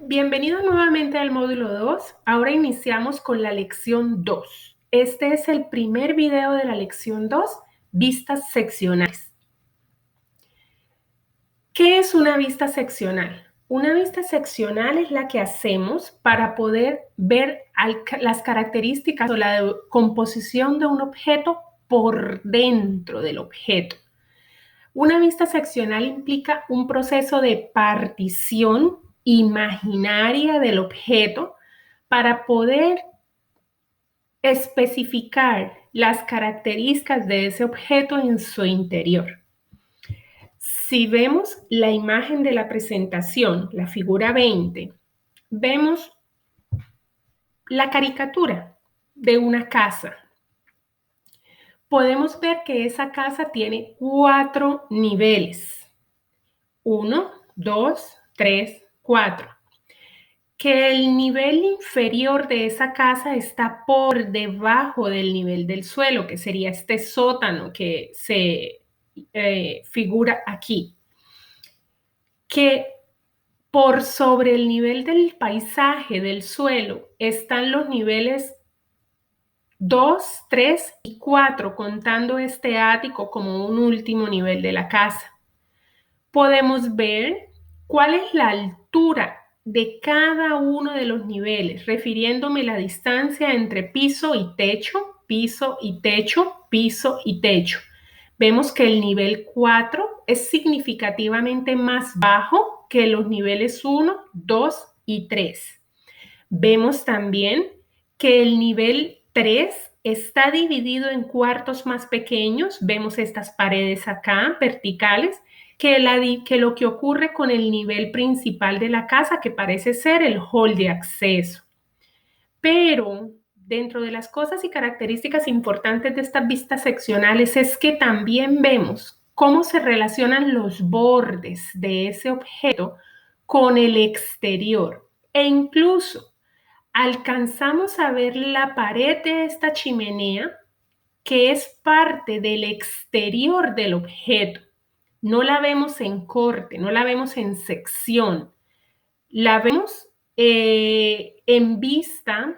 Bienvenido nuevamente al módulo 2. Ahora iniciamos con la lección 2. Este es el primer video de la lección 2, vistas seccionales. ¿Qué es una vista seccional? Una vista seccional es la que hacemos para poder ver las características o la composición de un objeto por dentro del objeto. Una vista seccional implica un proceso de partición imaginaria del objeto para poder especificar las características de ese objeto en su interior. Si vemos la imagen de la presentación, la figura 20, vemos la caricatura de una casa. Podemos ver que esa casa tiene 4 niveles. 1, 2, 3, 4. Que el nivel inferior de esa casa está por debajo del nivel del suelo, que sería este sótano que se figura aquí. Que por sobre el nivel del paisaje, del suelo, están los niveles 2, 3 y 4, contando este ático como un último nivel de la casa. Podemos ver cuál es la altura de cada uno de los niveles, refiriéndome a la distancia entre piso y techo, piso y techo, piso y techo. Vemos que el nivel 4 es significativamente más bajo que los niveles 1, 2 y 3. Vemos también que el nivel 3 está dividido en cuartos más pequeños. Vemos estas paredes acá, verticales, que lo que ocurre con el nivel principal de la casa, que parece ser el hall de acceso. Pero dentro de las cosas y características importantes de estas vistas seccionales es que también vemos cómo se relacionan los bordes de ese objeto con el exterior e incluso alcanzamos a ver la pared de esta chimenea que es parte del exterior del objeto. No la vemos en corte, no la vemos en sección, la vemos en vista,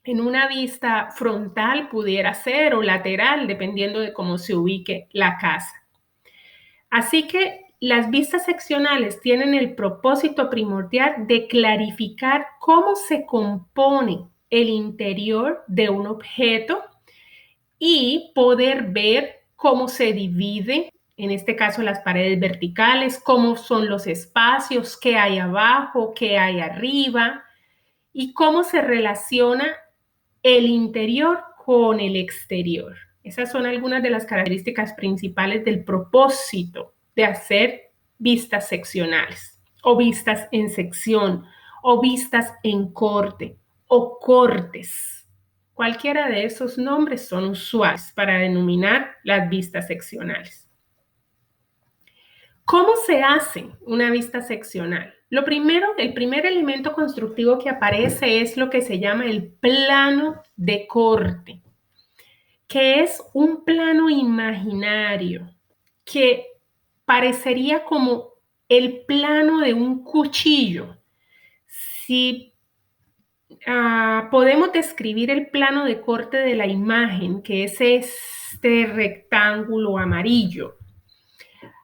en una vista frontal pudiera ser o lateral, dependiendo de cómo se ubique la casa. Así que las vistas seccionales tienen el propósito primordial de clarificar cómo se compone el interior de un objeto y poder ver cómo se divide, en este caso las paredes verticales, cómo son los espacios, qué hay abajo, qué hay arriba y cómo se relaciona el interior con el exterior. Esas son algunas de las características principales del propósito de hacer vistas seccionales o vistas en sección o vistas en corte o cortes. Cualquiera de esos nombres son usuales para denominar las vistas seccionales. ¿Cómo se hace una vista seccional? Lo primero, el primer elemento constructivo que aparece es lo que se llama el plano de corte, que es un plano imaginario que parecería como el plano de un cuchillo. Si podemos describir el plano de corte de la imagen, que es este rectángulo amarillo.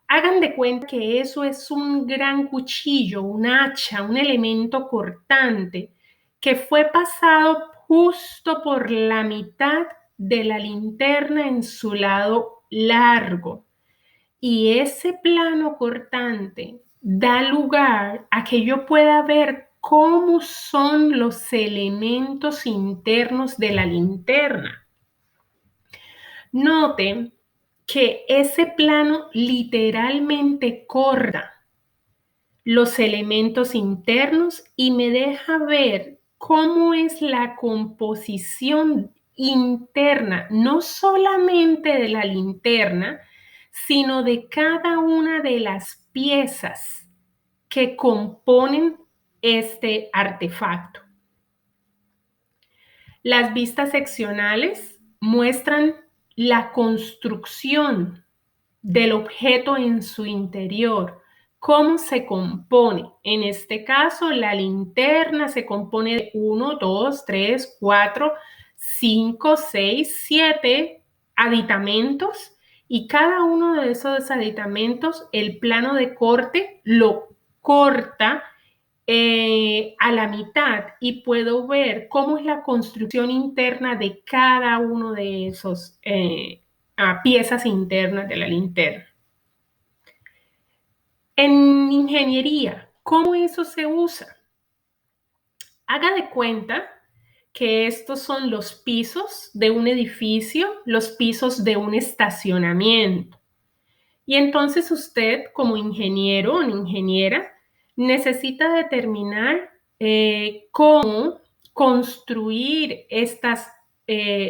Hagan de cuenta que eso es un gran cuchillo, un hacha, un elemento cortante que fue pasado justo por la mitad de la linterna en su lado largo. Y ese plano cortante da lugar a que yo pueda ver cómo son los elementos internos de la linterna. Noten que ese plano literalmente corta los elementos internos y me deja ver cómo es la composición interna, no solamente de la linterna, sino de cada una de las piezas que componen este artefacto. Las vistas seccionales muestran la construcción del objeto en su interior, cómo se compone. En este caso, la linterna se compone de 1, 2, 3, 4, 5, 6, 7 aditamentos y cada uno de esos aditamentos, el plano de corte lo corta a la mitad y puedo ver cómo es la construcción interna de cada uno de esos piezas internas de la linterna. En ingeniería, ¿cómo eso se usa? Haga de cuenta que estos son los pisos de un edificio, los pisos de un estacionamiento. Y entonces usted, como ingeniero o ingeniera, necesita determinar cómo construir estas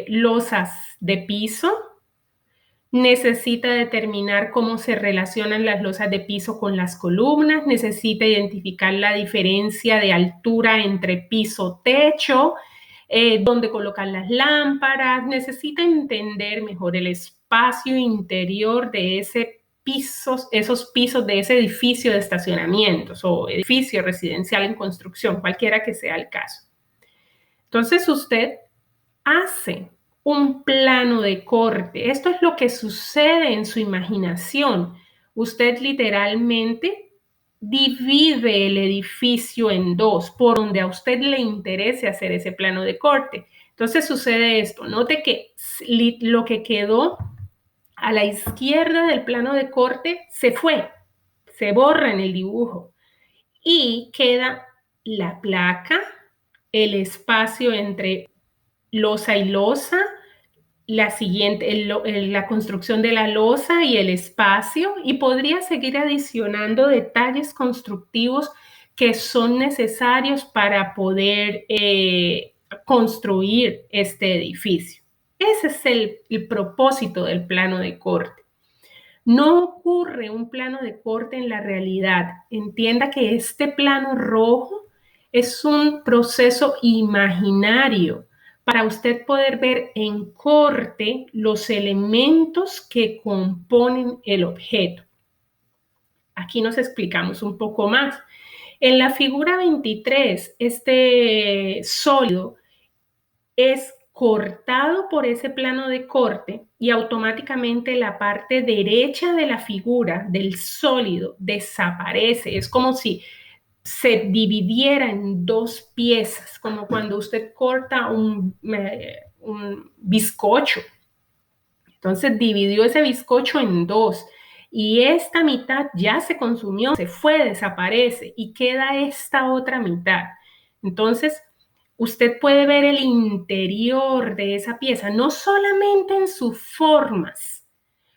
losas de piso. Necesita determinar cómo se relacionan las losas de piso con las columnas, necesita identificar la diferencia de altura entre piso-techo, dónde colocar las lámparas, necesita entender mejor el espacio interior de esos pisos de ese edificio de estacionamientos o edificio residencial en construcción, cualquiera que sea el caso. Entonces usted hace un plano de corte. Esto es lo que sucede en su imaginación. Usted literalmente divide el edificio en dos, por donde a usted le interese hacer ese plano de corte. Entonces sucede esto. Note que lo que quedó a la izquierda del plano de corte se fue, se borra en el dibujo y queda la placa, el espacio entre losa y losa, la construcción de la losa y el espacio, y podría seguir adicionando detalles constructivos que son necesarios para poder construir este edificio. Ese es el propósito del plano de corte. No ocurre un plano de corte en la realidad. Entienda que este plano rojo es un proceso imaginario para usted poder ver en corte los elementos que componen el objeto. Aquí nos explicamos un poco más. En la figura 23, este sólido es cortado por ese plano de corte y automáticamente la parte derecha de la figura del sólido desaparece. Es como si se dividiera en dos piezas, como cuando usted corta un bizcocho. Entonces dividió ese bizcocho en dos y esta mitad ya se consumió, se fue, desaparece y queda esta otra mitad. Entonces, usted puede ver el interior de esa pieza, no solamente en sus formas,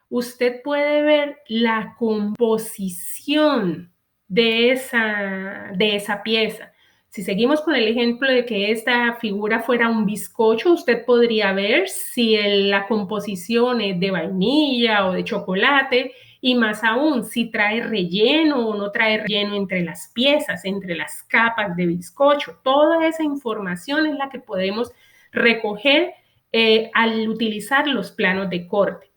usted puede ver la composición de esa pieza. Si seguimos con el ejemplo de que esta figura fuera un bizcocho, usted podría ver si la composición es de vainilla o de chocolate, y más aún si trae relleno o no trae relleno entre las piezas, entre las capas de bizcocho. Toda esa información es la que podemos recoger al utilizar los planos de corte.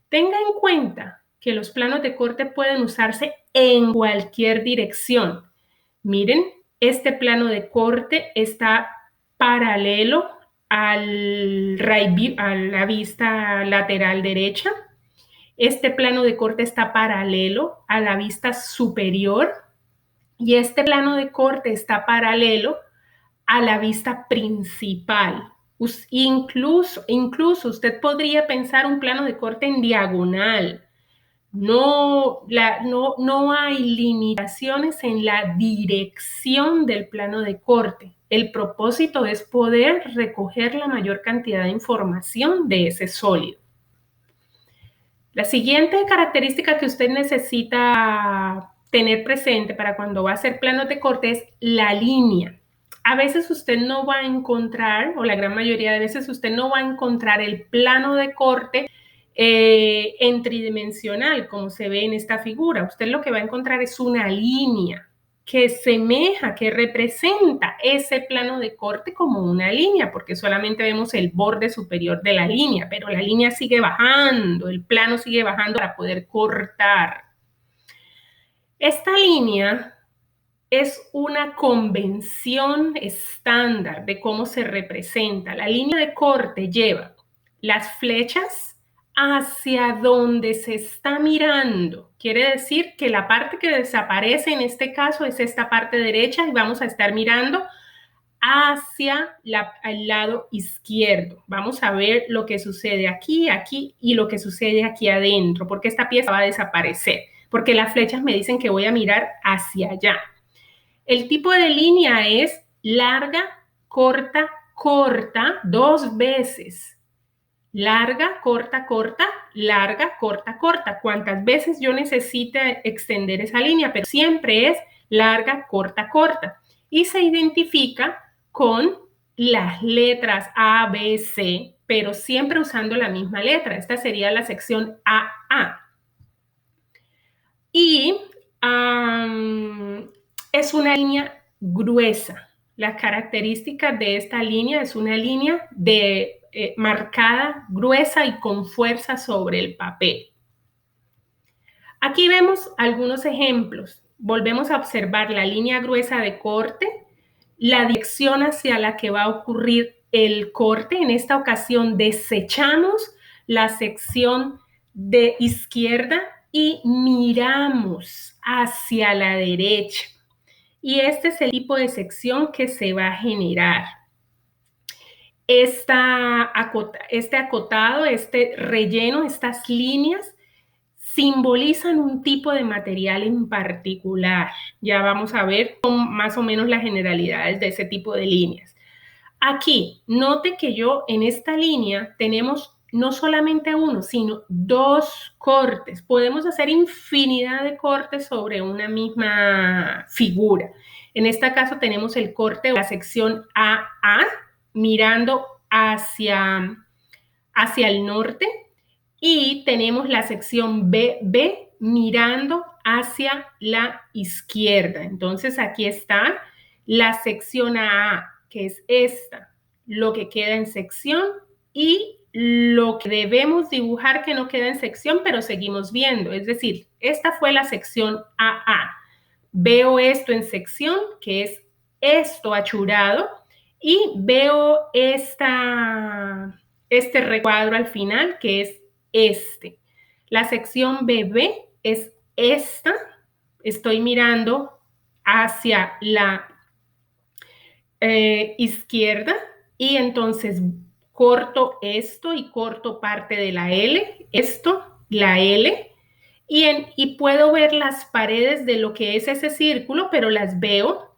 Tenga en cuenta que los planos de corte pueden usarse en cualquier dirección. Miren, este plano de corte está paralelo a la vista lateral derecha. Este plano de corte está paralelo a la vista superior y este plano de corte está paralelo a la vista principal. Incluso usted podría pensar un plano de corte en diagonal. No hay limitaciones en la dirección del plano de corte. El propósito es poder recoger la mayor cantidad de información de ese sólido. La siguiente característica que usted necesita tener presente para cuando va a hacer planos de corte es la línea. A veces usted no va a encontrar, o la gran mayoría de veces usted no va a encontrar el plano de corte en tridimensional, como se ve en esta figura. Usted lo que va a encontrar es una línea que semeja, que representa ese plano de corte como una línea, porque solamente vemos el borde superior de la línea, pero la línea sigue bajando, el plano sigue bajando para poder cortar. Esta línea es una convención estándar de cómo se representa. La línea de corte lleva las flechas hacia donde se está mirando. Quiere decir que la parte que desaparece en este caso es esta parte derecha y vamos a estar mirando hacia el lado izquierdo. Vamos a ver lo que sucede aquí, aquí y lo que sucede aquí adentro, porque esta pieza va a desaparecer, porque las flechas me dicen que voy a mirar hacia allá. El tipo de línea es larga, corta, corta, 2 veces. Larga, corta, corta, larga, corta, corta. Cuantas veces yo necesite extender esa línea, pero siempre es larga, corta, corta. Y se identifica con las letras A, B, C, pero siempre usando la misma letra. Esta sería la sección AA. Y es una línea gruesa. Las características de esta línea es una línea marcada, gruesa y con fuerza sobre el papel. Aquí vemos algunos ejemplos. Volvemos a observar la línea gruesa de corte, la dirección hacia la que va a ocurrir el corte. En esta ocasión desechamos la sección de izquierda y miramos hacia la derecha. Y este es el tipo de sección que se va a generar. Este acotado, este relleno, estas líneas simbolizan un tipo de material en particular. Ya vamos a ver más o menos las generalidades de ese tipo de líneas. Aquí, note que en esta línea tenemos no solamente uno, sino 2 cortes. Podemos hacer infinidad de cortes sobre una misma figura. En este caso tenemos el corte de la sección AA mirando hacia el norte y tenemos la sección BB mirando hacia la izquierda. Entonces aquí está la sección AA, que es esta, lo que queda en sección y lo que debemos dibujar que no queda en sección, pero seguimos viendo. Es decir, esta fue la sección AA. Veo esto en sección, que es esto achurado, y veo este recuadro al final, que es este. La sección BB es esta. Estoy mirando hacia la izquierda y entonces corto esto y corto parte de la L, esto, la L, y puedo ver las paredes de lo que es ese círculo, pero las veo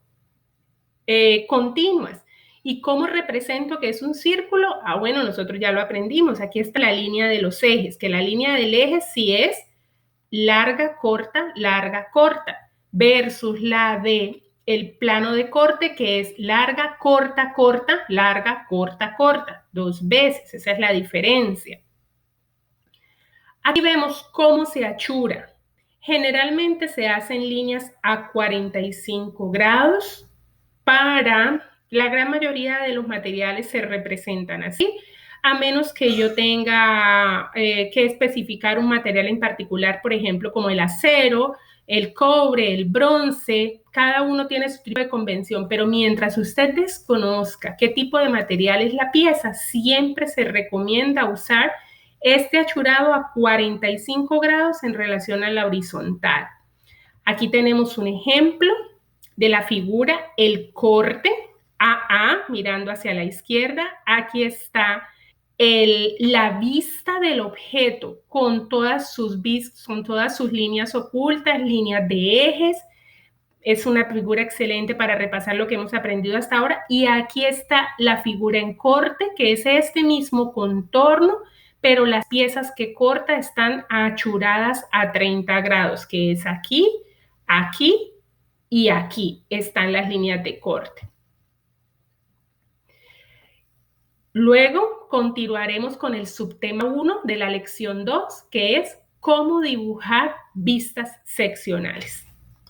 continuas. ¿Y cómo represento que es un círculo? Bueno, nosotros ya lo aprendimos. Aquí está la línea de los ejes, que la línea del eje sí es larga, corta, versus la de el plano de corte, que es larga, corta, corta, larga, corta, corta. 2 veces, esa es la diferencia. Aquí vemos cómo se achura. Generalmente se hacen líneas a 45 grados. Para la gran mayoría de los materiales se representan así, a menos que yo tenga que especificar un material en particular, por ejemplo, como el acero, el cobre, el bronce. Cada uno tiene su tipo de convención, pero mientras usted desconozca qué tipo de material es la pieza, siempre se recomienda usar este achurado a 45 grados en relación a la horizontal. Aquí tenemos un ejemplo de la figura, el corte AA mirando hacia la izquierda. Aquí está la vista del objeto con todas sus líneas ocultas, líneas de ejes. Es una figura excelente para repasar lo que hemos aprendido hasta ahora. Y aquí está la figura en corte, que es este mismo contorno, pero las piezas que corta están achuradas a 30 grados, que es aquí, aquí y aquí están las líneas de corte. Luego continuaremos con el subtema 1 de la lección 2, que es cómo dibujar vistas seccionales.